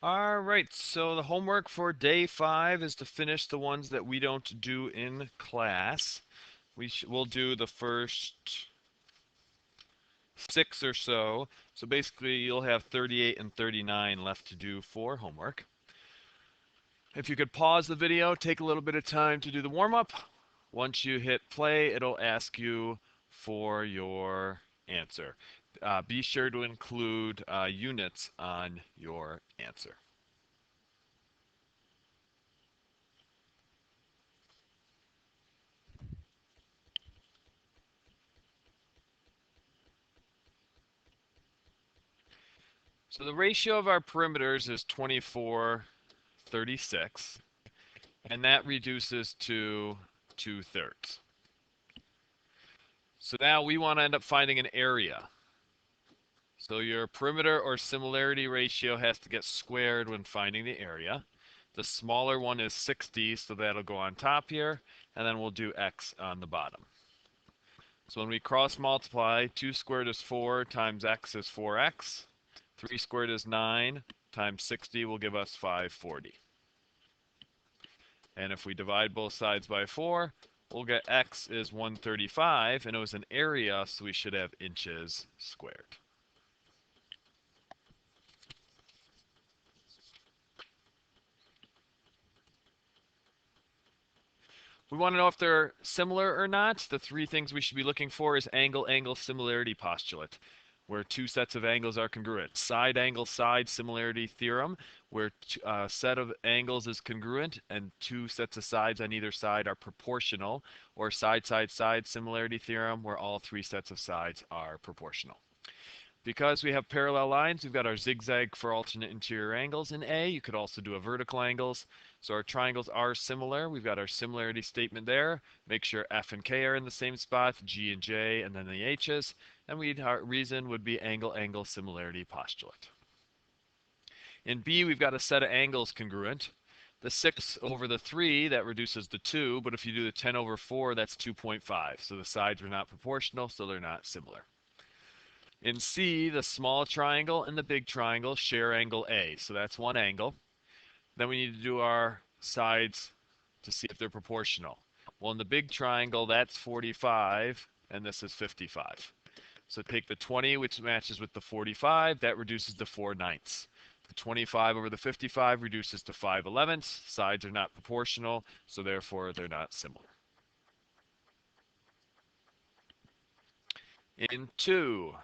All right, so the homework for day 5 is to finish the ones that we don't do in class. We'll do the first 6 or so. So basically, you'll have 38 and 39 left to do for homework. If you could pause the video, take a little bit of time to do the warm-up. Once you hit play, it'll ask you for your answer. Be sure to include units on your answer. So the ratio of our perimeters is 24:36, and that reduces to 2/3. So now we want to end up finding an area. So your perimeter or similarity ratio has to get squared when finding the area. The smaller one is 60, so that'll go on top here, and then we'll do x on the bottom. So when we cross multiply, 2 squared is 4 times x is 4x. 3 squared is 9 times 60 will give us 540. And if we divide both sides by 4, we'll get x is 135, and it was an area, so we should have inches squared. We want to know if they're similar or not. The 3 things we should be looking for is angle-angle similarity postulate, where 2 sets of angles are congruent. Side-angle-side similarity theorem, where a set of angles is congruent and 2 sets of sides on either side are proportional, or side-side-side similarity theorem, where all 3 sets of sides are proportional. Because we have parallel lines, we've got our zigzag for alternate interior angles in A. You could also do a vertical angles. So our triangles are similar. We've got our similarity statement there. Make sure F and K are in the same spot, G and J, and then the H's. And our reason would be angle-angle similarity postulate. In B, we've got a set of angles congruent. The 6 over the 3, that reduces to 2, but if you do the 10 over 4, that's 2.5. So the sides are not proportional, so they're not similar. In C, the small triangle and the big triangle share angle A. So that's one angle. Then we need to do our sides to see if they're proportional. Well, in the big triangle, that's 45, and this is 55. So take the 20, which matches with the 45, that reduces to 4/9. The 25 over the 55 reduces to 5/11. Sides are not proportional, so therefore they're not similar. In 2,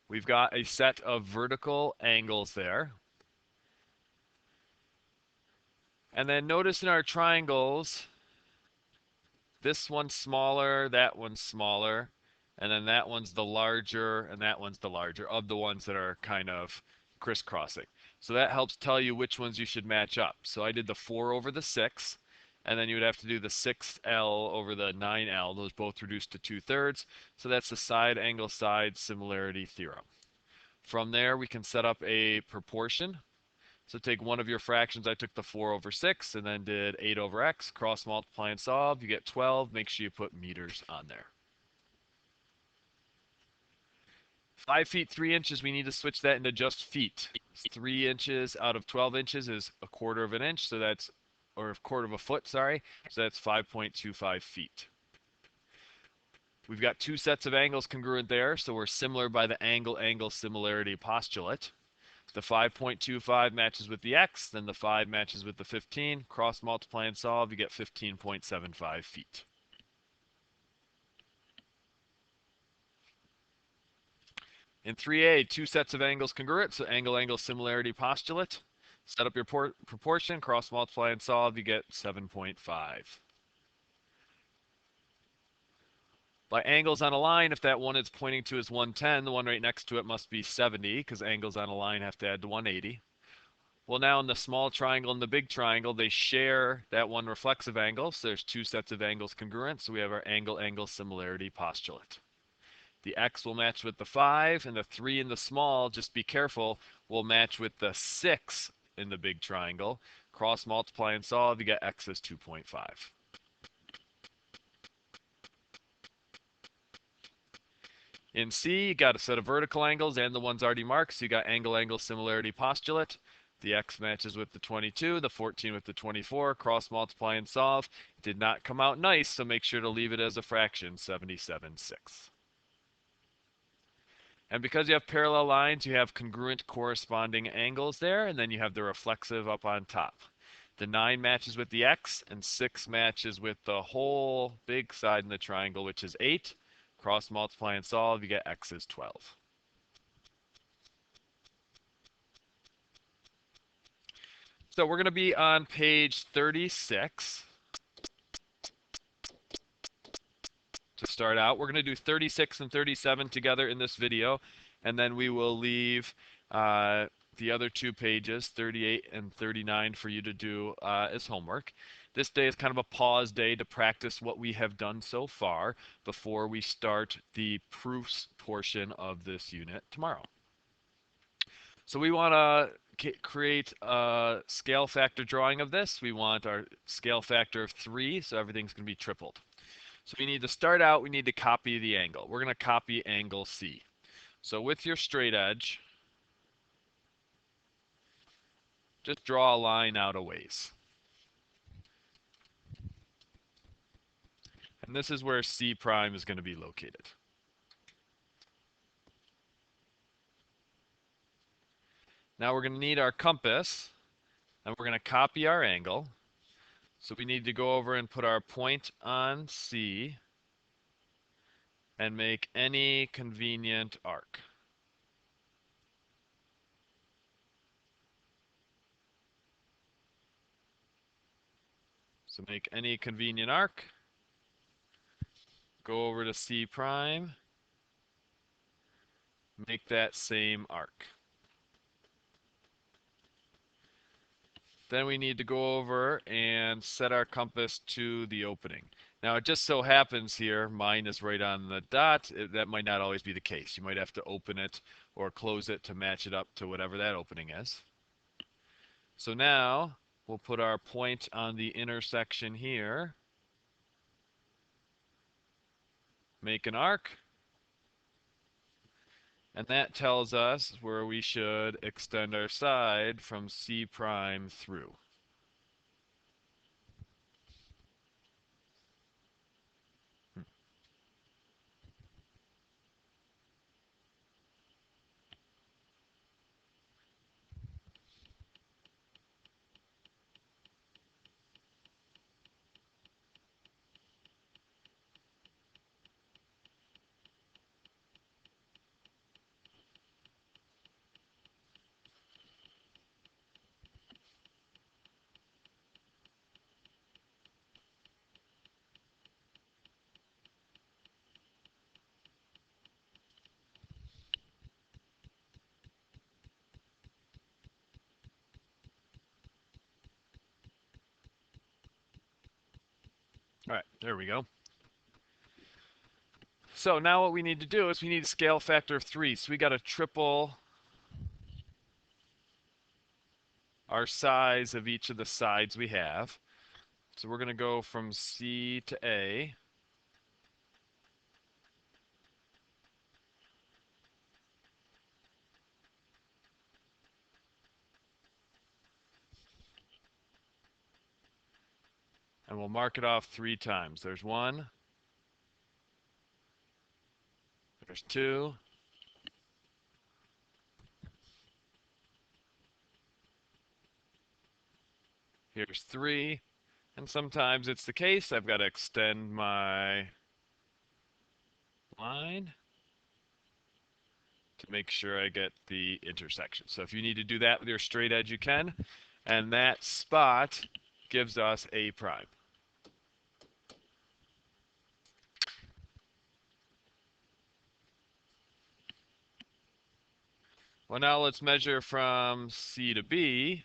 we've got a set of vertical angles there. And then notice in our triangles, this one's smaller, that one's smaller, and then that one's the larger, and that one's the larger of the ones that are kind of crisscrossing. So that helps tell you which ones you should match up. So I did the 4 over the 6, and then you would have to do the 6L over the 9L. Those both reduce to 2/3. So that's the side angle side similarity theorem. From there, we can set up a proportion. So take one of your fractions. I took the 4 over 6 and then did 8 over x. Cross multiply and solve. You get 12. Make sure you put meters on there. 5 feet 3 inches, we need to switch that into just feet. 3 inches out of 12 inches is a quarter of an inch, so that's, or a quarter of a foot, sorry. So that's 5.25 feet. We've got 2 sets of angles congruent there, so we're similar by the angle-angle similarity postulate. The 5.25 matches with the x, then the 5 matches with the 15. Cross multiply and solve, you get 15.75 feet. In 3a, 2 sets of angles congruent, so angle-angle similarity postulate. Set up your proportion, cross multiply and solve, you get 7.5. By angles on a line, if that one it's pointing to is 110, the one right next to it must be 70, because angles on a line have to add to 180. Well, now in the small triangle and the big triangle, they share that one reflexive angle, so there's 2 sets of angles congruent, so we have our angle-angle similarity postulate. The x will match with the 5, and the 3 in the small, just be careful, will match with the 6 in the big triangle. Cross multiply and solve, you get x is 2.5. In C, you got a set of vertical angles and the ones already marked, so you got angle-angle similarity postulate. The x matches with the 22, the 14 with the 24, cross multiply and solve. It did not come out nice, so make sure to leave it as a fraction, 77/6. And because you have parallel lines, you have congruent corresponding angles there, and then you have the reflexive up on top. The 9 matches with the x, and 6 matches with the whole big side in the triangle, which is 8. Cross multiply and solve, you get x is 12. So we're going to be on page 36 to start out. We're going to do 36 and 37 together in this video, and then we will leave the other 2 pages, 38 and 39, for you to do as homework. This day is kind of a pause day to practice what we have done so far before we start the proofs portion of this unit tomorrow. So we want to create a scale factor drawing of this. We want our scale factor of 3, so everything's going to be tripled. So we need to start out, we need to copy the angle. We're going to copy angle C. So with your straight edge, just draw a line out a ways. And this is where C prime is going to be located. Now we're going to need our compass, and we're going to copy our angle. So we need to go over and put our point on C and make any convenient arc. So make any convenient arc. Go over to C prime. Make that same arc. Then we need to go over and set our compass to the opening. Now it just so happens here, mine is right on the dot. That might not always be the case. You might have to open it or close it to match it up to whatever that opening is. So now we'll put our point on the intersection here. Make an arc. And that tells us where we should extend our side from C prime through. All right, there we go. So now what we need to do is we need a scale factor of 3. So we got to triple our size of each of the sides we have. So we're going to go from C to A. And we'll mark it off 3 times. There's 1. There's 2. Here's 3. And sometimes it's the case I've got to extend my line to make sure I get the intersection. So if you need to do that with your straight edge, you can. And that spot gives us A prime. Well, now let's measure from C to B.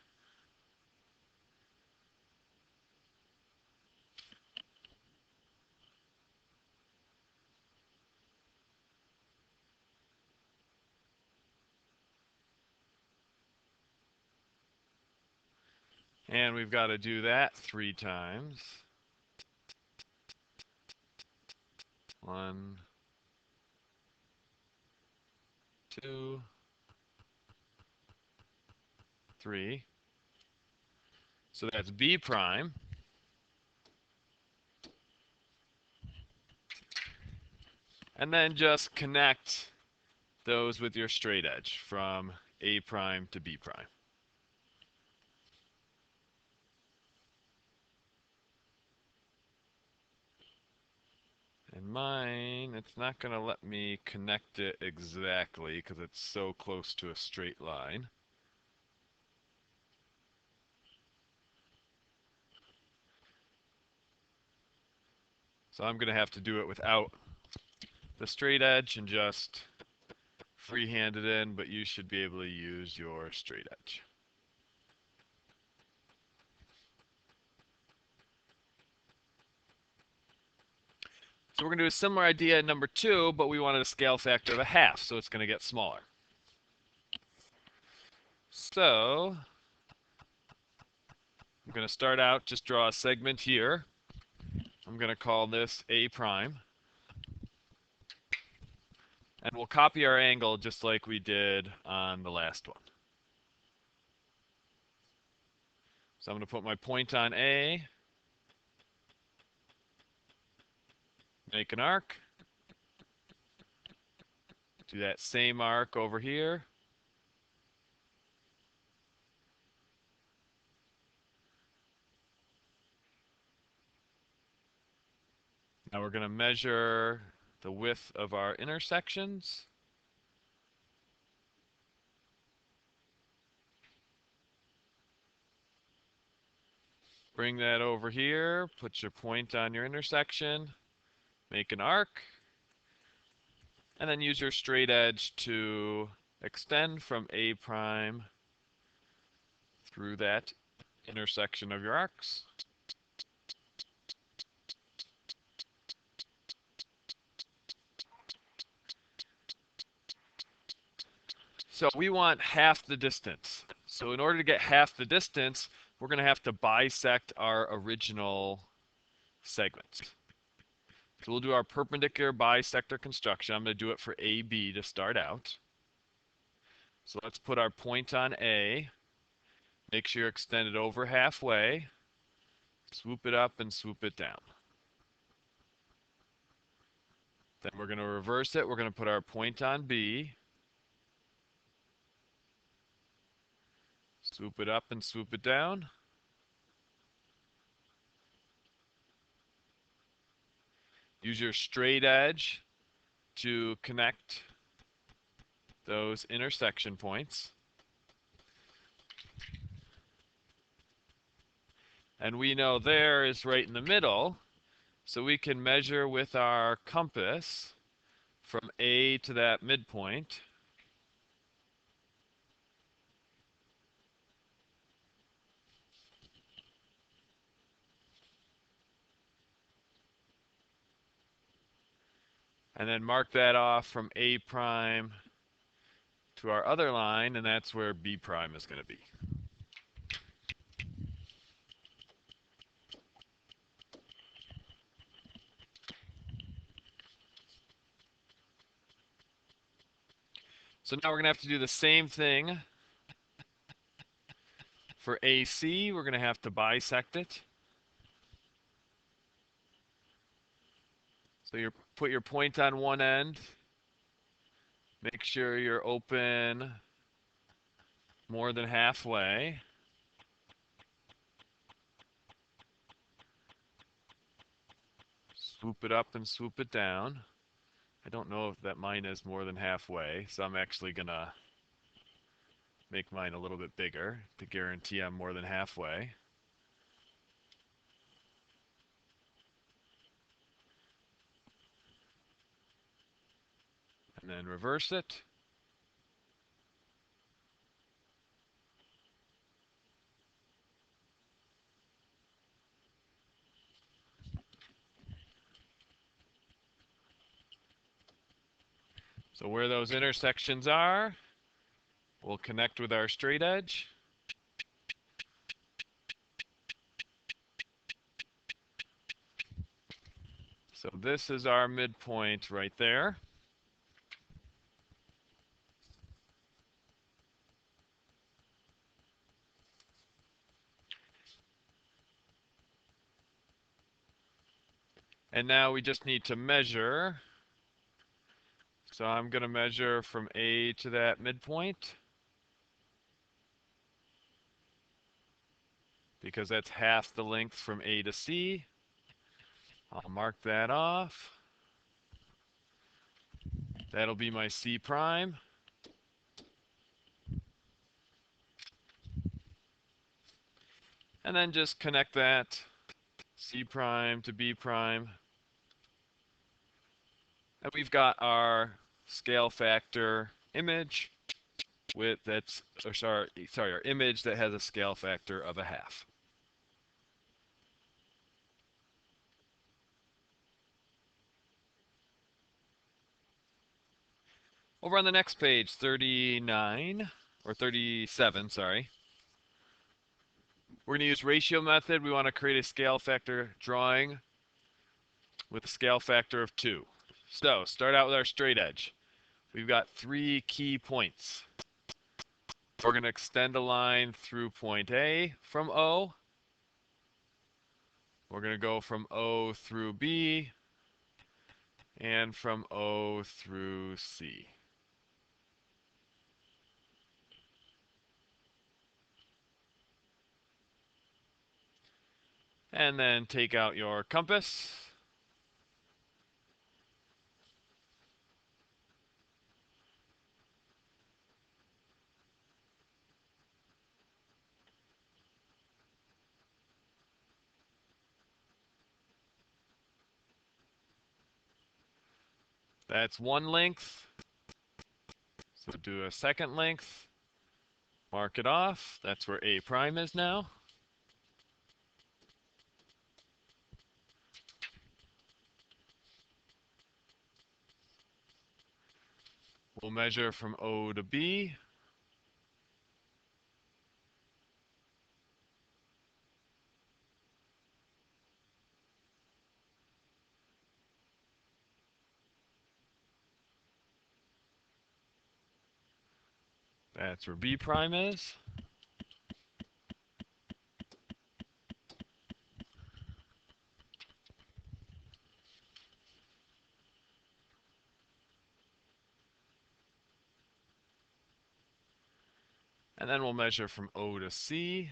And we've got to do that 3 times. 1, 2, 3. So that's B prime. And then just connect those with your straight edge from A prime to B prime. And mine, it's not going to let me connect it exactly because it's so close to a straight line. So I'm going to have to do it without the straight edge and just freehand it in, but you should be able to use your straight edge. So we're going to do a similar idea in number 2, but we wanted a scale factor of a half, so it's going to get smaller. So I'm going to start out, just draw a segment here. I'm going to call this A prime. And we'll copy our angle just like we did on the last one. So I'm going to put my point on A, make an arc, do that same arc over here. Now we're going to measure the width of our intersections. Bring that over here, put your point on your intersection, make an arc, and then use your straight edge to extend from A prime through that intersection of your arcs. So we want half the distance. So in order to get half the distance, we're going to have to bisect our original segment. So we'll do our perpendicular bisector construction. I'm going to do it for AB to start out. So let's put our point on A. Make sure you're extended over halfway. Swoop it up and swoop it down. Then we're going to reverse it. We're going to put our point on B. Swoop it up and swoop it down. Use your straight edge to connect those intersection points. And we know there is right in the middle, so we can measure with our compass from A to that midpoint. And then mark that off from A prime to our other line, and that's where B prime is going to be. So now we're going to have to do the same thing for AC. We're going to have to bisect it. So you put your point on one end. Make sure you're open more than halfway. Swoop it up and swoop it down. I don't know if that mine is more than halfway, so I'm actually going to make mine a little bit bigger to guarantee I'm more than halfway. And then reverse it. So where those intersections are, we'll connect with our straight edge. So this is our midpoint right there. And now we just need to measure. So I'm going to measure from A to that midpoint, because that's half the length from A to C. I'll mark that off. That'll be my C prime. And then just connect that C prime to B prime. And we've got our scale factor image with that's, or sorry, our image that has a scale factor of 1/2. Over on the next page, 39, or 37, sorry. We're going to use ratio method. We want to create a scale factor drawing with a scale factor of 2. So start out with our straight edge. We've got 3 key points. We're going to extend a line through point A from O. We're going to go from O through B and from O through C. And then take out your compass. That's one length. So do a second length. Mark it off. That's where A prime is now. We'll measure from O to B. That's where B prime is. And then we'll measure from O to C.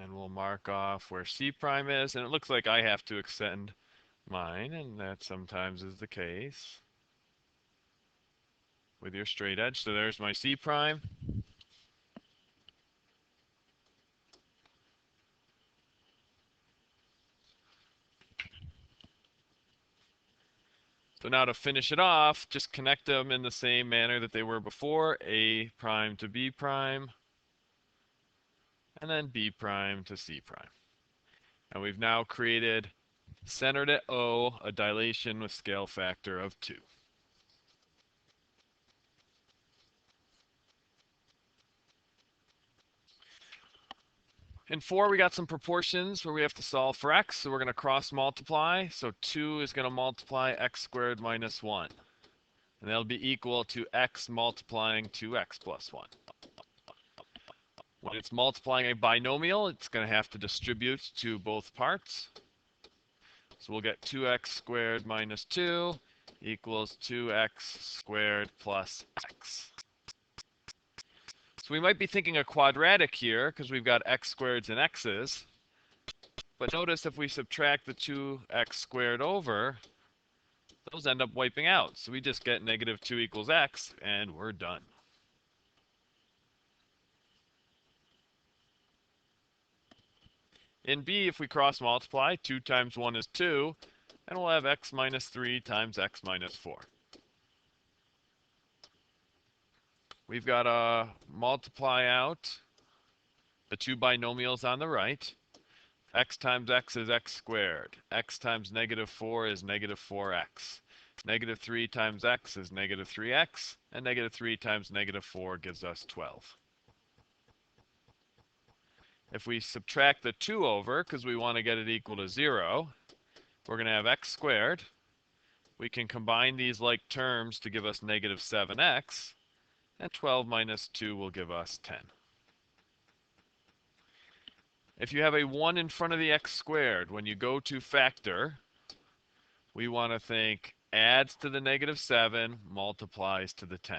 And we'll mark off where C prime is. And it looks like I have to extend mine, and that sometimes is the case with your straight edge. So there's my C prime. So now to finish it off, just connect them in the same manner that they were before, A prime to B prime, and then B prime to C prime. And we've now created, centered at O, a dilation with scale factor of 2. In 4, we got some proportions where we have to solve for x, so we're going to cross multiply. So 2 is going to multiply x squared minus 1. And that'll be equal to x multiplying 2x plus 1. When it's multiplying a binomial, it's going to have to distribute to both parts. So we'll get 2x squared minus 2 equals 2x squared plus x. So we might be thinking a quadratic here because we've got x squareds and x's. But notice if we subtract the 2x squared over, those end up wiping out. So we just get negative 2 equals x, and we're done. In B, if we cross multiply, 2 times 1 is 2, and we'll have x minus 3 times x minus 4. We've got to multiply out the 2 binomials on the right. X times x is x squared. X times negative 4 is negative 4x. Negative 3 times x is negative 3x, and negative 3 times negative 4 gives us 12. If we subtract the 2 over, because we want to get it equal to 0, we're going to have x squared. We can combine these like terms to give us negative 7x, and 12 minus 2 will give us 10. If you have a 1 in front of the x squared, when you go to factor, we want to think adds to the negative 7, multiplies to the 10.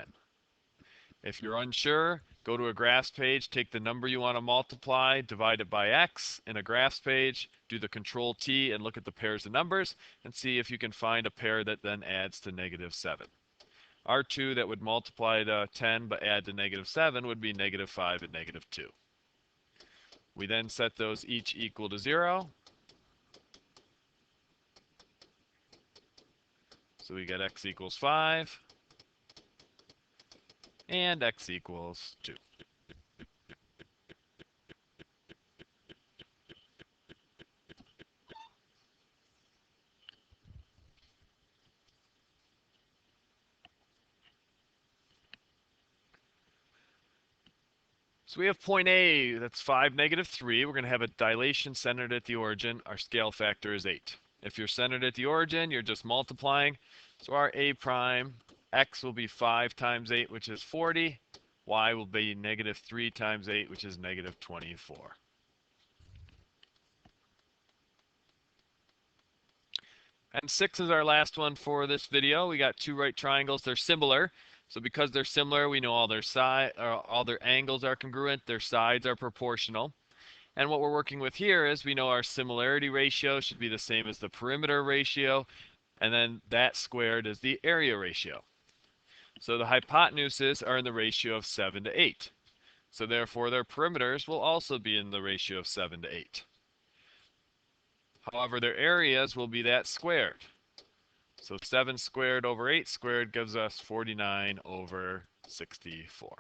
If you're unsure, go to a graphs page, take the number you want to multiply, divide it by x in a graphs page, do the Control T and look at the pairs of numbers, and see if you can find a pair that then adds to negative 7. Our 2 that would multiply to 10 but add to negative 7 would be negative 5 and negative 2. We then set those each equal to 0. So we get x equals 5 and x equals 2. So we have point A, that's 5, negative 3. We're going to have a dilation centered at the origin. Our scale factor is 8. If you're centered at the origin, you're just multiplying. So our A prime, x will be 5 times 8, which is 40. Y will be negative 3 times 8, which is negative 24. And 6 is our last one for this video. We got 2 right triangles. They're similar. So because they're similar, we know all their angles are congruent, their sides are proportional. And what we're working with here is we know our similarity ratio should be the same as the perimeter ratio, and then that squared is the area ratio. So the hypotenuses are in the ratio of 7 to 8. So therefore their perimeters will also be in the ratio of 7 to 8. However, their areas will be that squared. So 7 squared over 8 squared gives us 49 over 64.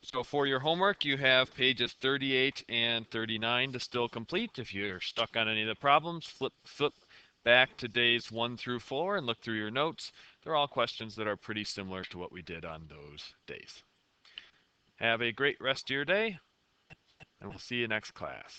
So for your homework, you have pages 38 and 39 to still complete. If you're stuck on any of the problems, flip back to days 1 through 4 and look through your notes. They're all questions that are pretty similar to what we did on those days. Have a great rest of your day, and we'll see you next class.